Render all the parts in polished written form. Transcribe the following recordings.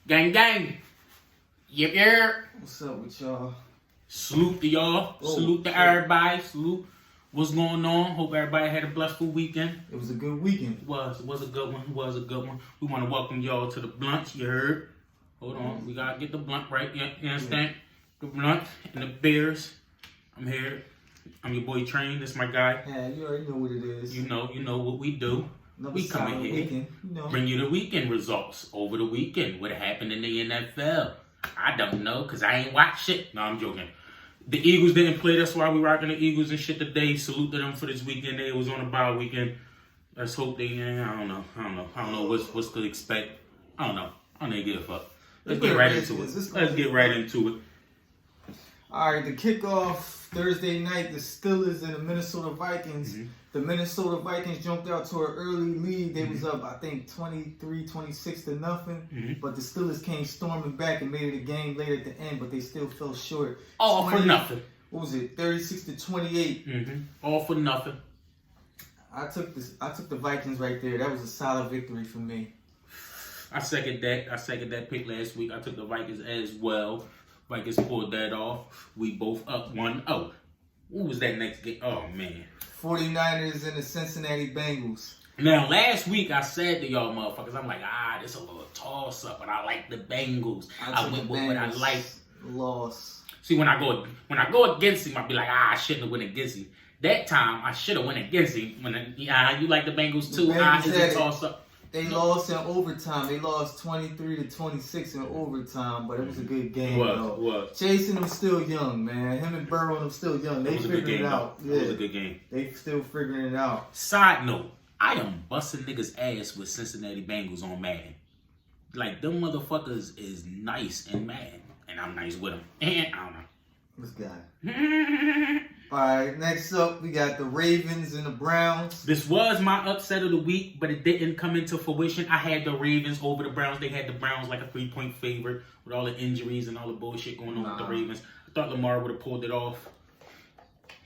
Gang, gang. Yep. What's up with y'all? Salute to y'all. Salute to everybody. Salute. What's going on? Hope everybody had a blissful weekend. It was a good weekend. It was a good one. We want to welcome y'all to the Bluntz. You heard? Hold on. We got to get the blunt right. You understand? The blunt and the beers. I'm here. I'm your boy Train. This my guy. Yeah, you already know what it is. You know what we do. We come in here, bring you the weekend results over the weekend. What happened in the NFL? I don't know, because I ain't watched shit. No, I'm joking. The Eagles didn't play. That's why we rocking the Eagles and shit today. Salute to them for this weekend. They was on a bye weekend. Let's hope they, I don't know what's to expect. I don't know give a fuck. Let's get right into it. All right, the kickoff Thursday night, the Steelers and the Minnesota Vikings. Mm-hmm. The Minnesota Vikings jumped out to an early lead. They was up, I think, 23-26 to nothing. Mm-hmm. But the Steelers came storming back and made it a game late at the end, but they still fell short. All for nothing. What was it? 36-28. Mm-hmm. All for nothing. I took the Vikings right there. That was a solid victory for me. I second that pick last week. I took the Vikings as well. Vikings pulled that off. We both up 1-0. What was that next game? Oh, man. 49ers and the Cincinnati Bengals. Now, last week I said to y'all motherfuckers, I'm like, this a little toss-up, but I like the Bengals. I went with what I like. Loss. See, when I go against him, I'll be like, I shouldn't have went against him. That time, I should have went against him. You like the Bengals too? It's a toss-up. They lost in overtime. They lost 23-26 in overtime, but it was a good game. It was. Jason was still young, man. Him and Burrow them still young. They figured it out. It was a good game. They still figuring it out. Side note, I am busting niggas' ass with Cincinnati Bengals on Madden. Like, them motherfuckers is nice and Madden. And I'm nice with them. And I don't know. This guy. All right, next up, we got the Ravens and the Browns. This was my upset of the week, but it didn't come into fruition. I had the Ravens over the Browns. They had the Browns like a 3-point favorite with all the injuries and all the bullshit going on with the Ravens. I thought Lamar would have pulled it off,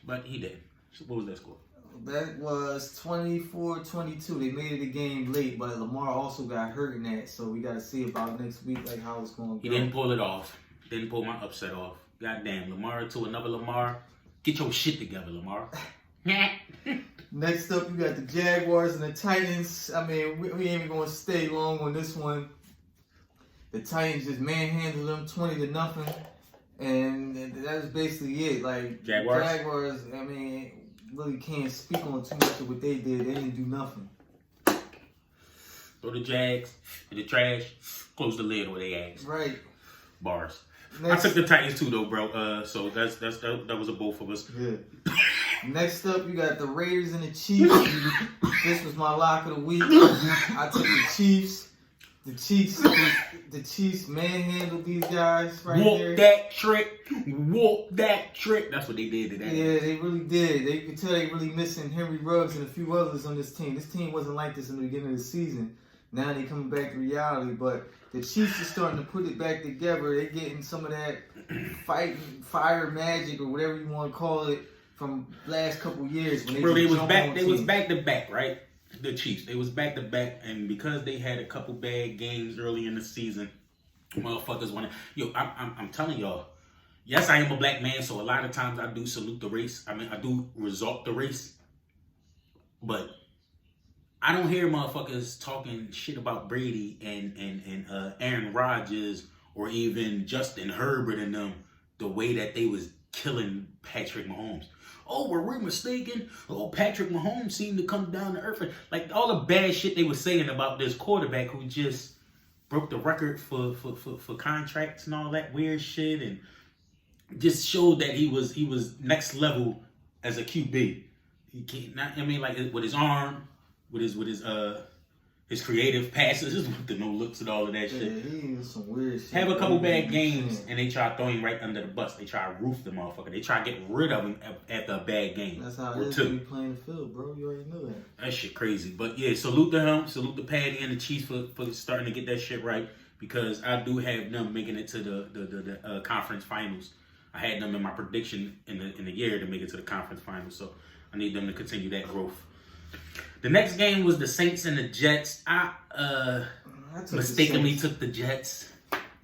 but he didn't. So what was that score? That was 24-22. They made it a game late, but Lamar also got hurt in that, so we got to see about next week, like how it's going to go. He didn't pull it off. Didn't pull my upset off. Goddamn, Lamar to another Lamar. Get your shit together, Lamar. Next up, you got the Jaguars and the Titans. I mean, we ain't even going to stay long on this one. The Titans just manhandled them 20-0. And that's basically it. Like, Jaguars, I mean, really can't speak on too much of what they did. They didn't do nothing. Throw the Jags in the trash. Close the lid on their ass. Right. Bars. Next, I took the Titans too, though, bro. So that was a both of us. Good. Next up, you got the Raiders and the Chiefs. This was my lock of the week. I took the Chiefs. The Chiefs manhandled these guys right there. Whoop that trick. That's what they did today. Yeah, they really did. They could tell they really missing Henry Ruggs and a few others on this team. This team wasn't like this in the beginning of the season. Now they coming back to reality, but the Chiefs are starting to put it back together. They're getting some of that fire magic or whatever you want to call it from last couple years. When they was back to back, right? The Chiefs, they was back to back, and because they had a couple bad games early in the season, motherfuckers want to. Yo, I'm telling y'all. Yes, I am a black man, so a lot of times I do salute the race. I mean, I do resort the race, but I don't hear motherfuckers talking shit about Brady and Aaron Rodgers or even Justin Herbert and them the way that they was killing Patrick Mahomes. Oh, were we mistaken? Oh, Patrick Mahomes seemed to come down to earth. Like all the bad shit they were saying about this quarterback who just broke the record for contracts and all that weird shit and just showed that he was next level as a QB. He can't. I mean, like with his arm. With his creative passes, with the no looks and all of that shit. Yeah, he was some weird shit. Have a couple bad games and they try to throw him right under the bus. They try to roof the motherfucker. They try to get rid of him after a bad game. That's how it is when you playing the field, bro. You already know that. That shit crazy. But yeah, salute to him. Salute to Patty and the Chiefs for starting to get that shit right. Because I do have them making it to the conference finals. I had them in my prediction in the year to make it to the conference finals. So I need them to continue that growth. The next game was the Saints and the Jets. I mistakenly took the Jets.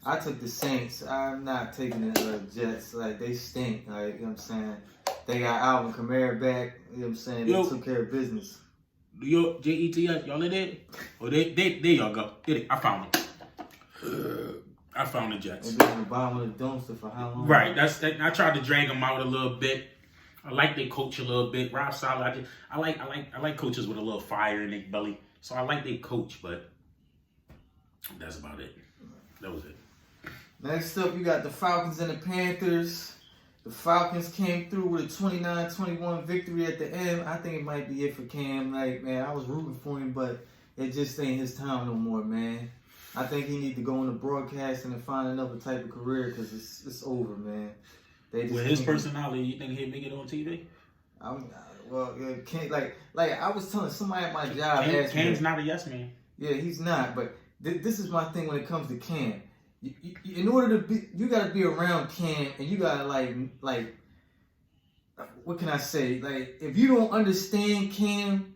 I took the Saints. I'm not taking the Jets. Like, they stink. Like, you know what I'm saying? They got Alvin Kamara back. You know what I'm saying? They took care of business. Yo, JETS, y'all in there? Oh, there y'all go. I found them. I found the Jets. They've been in the bottom of the dumpster for how long? Right. I tried to drag them out a little bit. I like their coach a little bit. Rob Saleh. I like coaches with a little fire in their belly. So I like their coach, but that's about it. That was it. Next up, you got the Falcons and the Panthers. The Falcons came through with a 29-21 victory at the end. I think it might be it for Cam. Like, man, I was rooting for him, but it just ain't his time no more, man. I think he need to go into broadcasting and find another type of career because it's over, man. With his personality, you think he'd make it on TV? I was telling somebody at my job. Cam's not a yes man. Yeah, he's not. But this is my thing when it comes to Cam. In order to be, you gotta be around Cam, and you gotta like, what can I say? Like, if you don't understand Cam,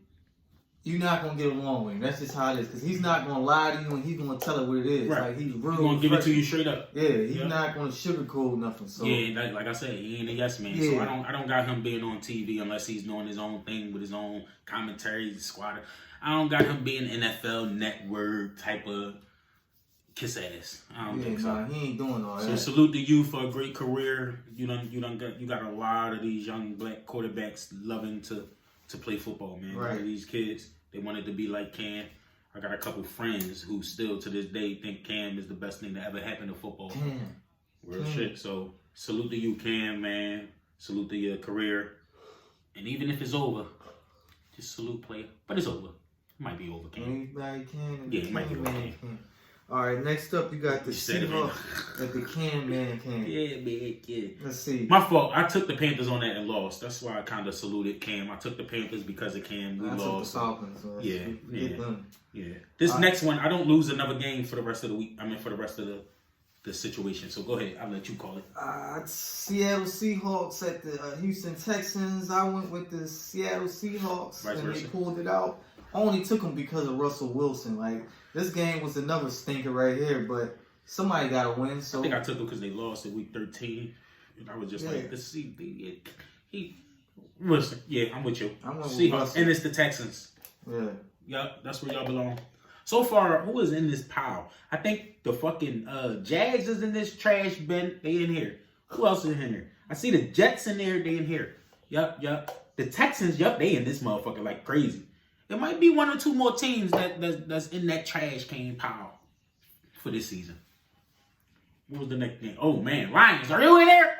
you're not gonna get along with him. That's just how it is. Because he's not gonna lie to you, and he's gonna tell it what it is. Right. Like, he's real. He's gonna give it to you straight up. Yeah, he's not gonna sugarcoat nothing. So yeah, like I said, he ain't a yes man. Yeah. So I don't got him being on TV unless he's doing his own thing with his own commentary squad. I don't got him being NFL Network type of kiss ass. I don't think so. He ain't doing all that. So salute to you for a great career. You got a lot of these young black quarterbacks loving to play football, man. Right. These kids, they wanted to be like Cam. I got a couple friends who still to this day think Cam is the best thing to ever happen to football. Real shit. So salute to you, Cam, man. Salute to your career. And even if it's over, just salute player. But it's over. It might be over, Cam. Anybody can. Yeah, it might be over, Cam. All right, next up, you got the Seahawks that the Cam man can. Yeah, man, yeah. Let's see. My fault. I took the Panthers on that and lost. That's why I kind of saluted Cam. I took the Panthers because of Cam. We lost. Took the Falcons. So yeah. This next one, I don't lose another game for the rest of the week. I mean, for the rest of the situation. So go ahead. I'll let you call it. Seattle Seahawks at the Houston Texans. I went with the Seattle Seahawks, and they pulled it out. I only took them because of Russell Wilson. Like, this game was another stinker right here, but somebody got to win. So I think I took them because they lost in week 13. And I was just like, let's see. Listen, I'm with you. I'm with Seahawks. And it's the Texans. Yeah. Yep, that's where y'all belong. So far, who is in this pile? I think the fucking Jags is in this trash bin. They in here. Who else is in here? I see the Jets in there. They in here. Yep. The Texans, they in this motherfucker like crazy. There might be one or two more teams that's in that trash can pile for this season. What was the next thing? Oh, man. Lions. Are you in there?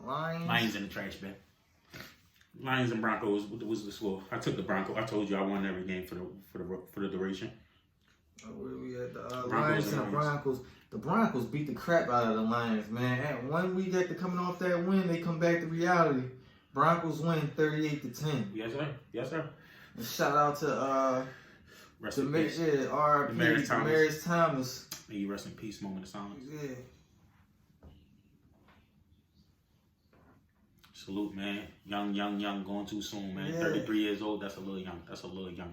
Lions in the trash bin. Lions and Broncos. What was the score? I took the Broncos. I told you I won every game for the duration. Where we at? The Lions and the Broncos. The Broncos beat the crap out of the Lions, man. And 1 week after coming off that win, they come back to reality. Broncos win 38-10. Yes, sir. And shout out to Demaryius Thomas. May you rest in peace. Moment of silence. Yeah. Salute, man. Young, going too soon, man. Yeah. 33 years old. That's a little young,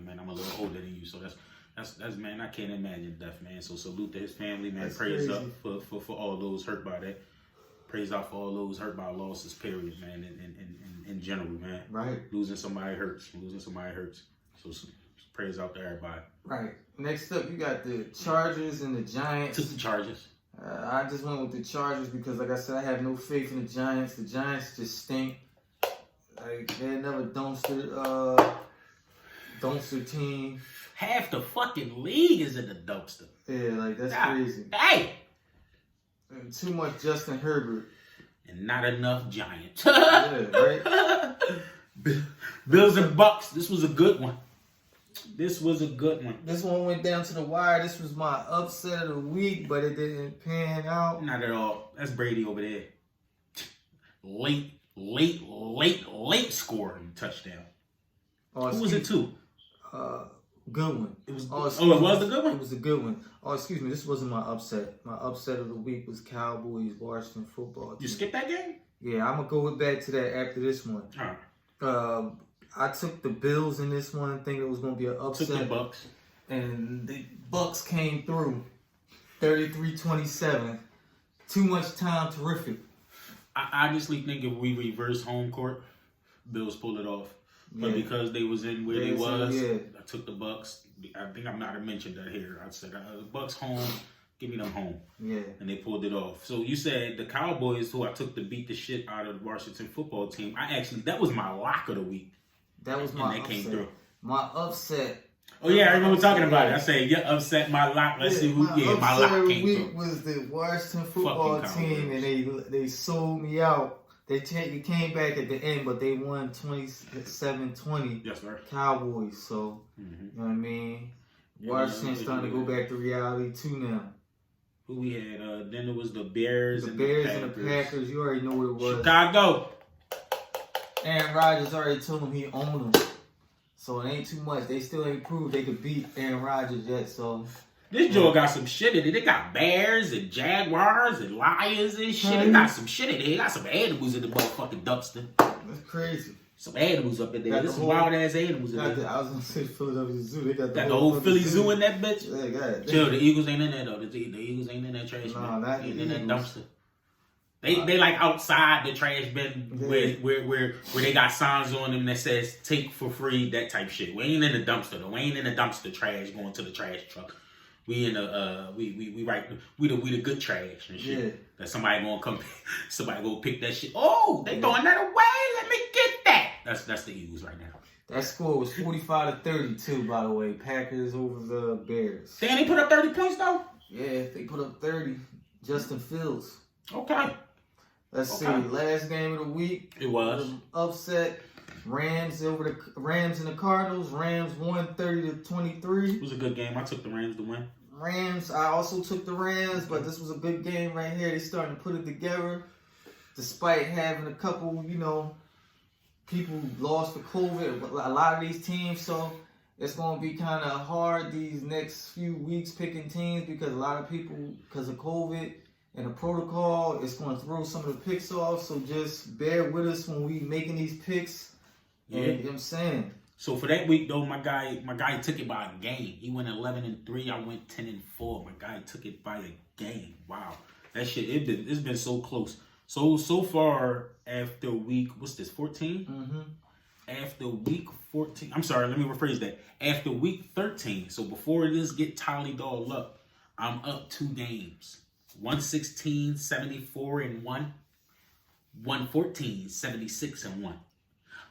man. I'm a little older than you, so that's man. I can't imagine death, man. So salute to his family, man. Praise up for all those hurt by that. Praise out for all those hurt by losses, period, man, in general, man. Right. Losing somebody hurts. So praise out to everybody. Right. Next up, you got the Chargers and the Giants. Took the Chargers. I just went with the Chargers because, like I said, I have no faith in the Giants. The Giants just stink. Like, they're another dumpster team. Half the fucking league is in the dumpster. Yeah, like, that's crazy. Hey! And too much Justin Herbert. And not enough Giants. Yeah, right? Bills and Bucks. This was a good one. This one went down to the wire. This was my upset of the week, but it didn't pan out. Not at all. That's Brady over there. Late scoring touchdown. Who was it to? Good one. It was. It was the good one. It was a good one. Oh, excuse me. This wasn't my upset. My upset of the week was Cowboys Washington football team. You skipped that game? Yeah, I'm gonna go back to that after this one. All right. I took the Bills in this one. I think it was gonna be an upset. Took the Bucks. and the Bucks came through 33-27. Too much time, terrific. I honestly think if we reverse home court, Bills pull it off. But because they was in where they was, I took the Bucks. I think I might have mentioned that here. I said, Bucks home, give me them home. Yeah. And they pulled it off. So you said the Cowboys, who I took to beat the shit out of the Washington football team, that was my lock of the week. That was my upset. Came through. My upset. Oh yeah, I remember talking about it. I said, "Yeah, upset my lock." Let's see who. My lock came through. Was the Washington football team, and they sold me out. They came back at the end, but they won 27-20. Yes, sir. Cowboys. So you know what I mean. Washington's starting to go back to reality too now. Who we had? Then it was the Bears. The Bears and the Packers. You already know what it was. Chicago. Aaron Rodgers already told him he owned them. So it ain't too much. They still ain't proved they could beat Aaron Rodgers yet. So this Joe got some shit in it. They got Bears and Jaguars and Lions and shit. They got some shit in it. They got some animals in the motherfucking dumpster. That's crazy. Some animals up in there. There's some wild ass animals in there. I was gonna say Philadelphia Zoo. They got the whole Philly Zoo in that bitch. Yeah, got it. Chill, the Eagles ain't in there though. The Eagles ain't in that trash bin. They ain't in that dumpster. They like outside the trash bin where they got signs on them that says take for free, that type shit. We ain't in the dumpster though. We ain't in the dumpster trash going to the trash truck. We in the we the good trash and shit. Yeah. That somebody gonna pick that shit. Oh, they throwing that away. Let me get that. That's the Eagles right now. That score was 45-32, by the way. Packers over the Bears. Damn, they put up 30 points though? Yeah, they put up 30. Justin Fields. Okay. Let's see. Last game of the week. It was. Upset. Rams and the Cardinals. Rams won 30-23. It was a good game. I took the Rams to win. I also took the Rams, but this was a good game right here. They starting to put it together. Despite having a couple, people lost to COVID, a lot of these teams, so it's going to be kind of hard these next few weeks picking teams because a lot of people, because of COVID and the protocol, it's going to throw some of the picks off, so just bear with us when we making these picks. Yeah. You know what I'm saying? So for that week though, my guy took it by a game. He went 11-3. I went 10-4. My guy took it by a game. Wow, that shit. It's been so close. So far after week, what's this? 14. Mm-hmm. After week 14. I'm sorry. Let me rephrase that. After week 13. So before this get tallied all up, I'm up 2 games. 116-74-1. 114-76-1.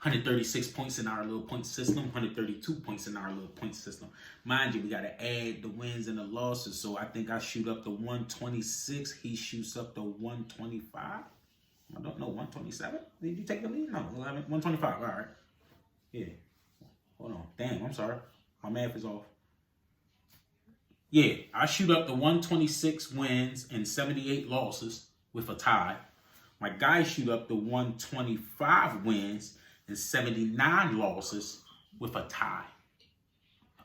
136 points in our little point system, 132 points in our little point system. Mind you, we got to add the wins and the losses. So I think I shoot up to 126. He shoots up to 125. I don't know, 127? Did you take the lead? No, 125. All right. Yeah. Hold on. Damn, I'm sorry. My math is off. Yeah, I shoot up to 126 wins and 78 losses with a tie. My guys shoot up to 125 wins and 79 losses with a tie.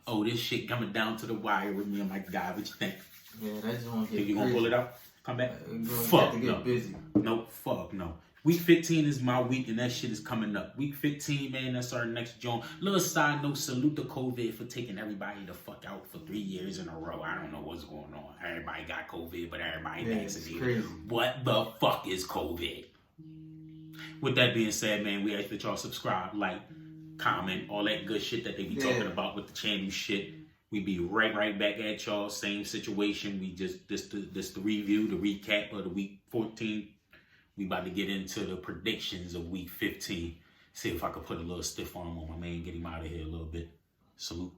Oh, this shit coming down to the wire with me and my guy. What you think? Yeah, that's gonna get Think you gonna pull it out? Come back? Fuck no. Busy. No, fuck no. Week 15 is my week, and that shit is coming up. Week 15, man, that's our next joint. Little side note, salute to COVID for taking everybody the fuck out for 3 years in a row. I don't know what's going on. Everybody got COVID, but everybody vaccinated. What the fuck is COVID? With that being said, man, we ask that y'all subscribe, like, comment, all that good shit that they be talking about with the channel shit. We be right back at y'all. Same situation. We just this the review, the recap of the week 14. We about to get into the predictions of week 15. See if I could put a little stiff arm on my man, get him out of here a little bit. Salute.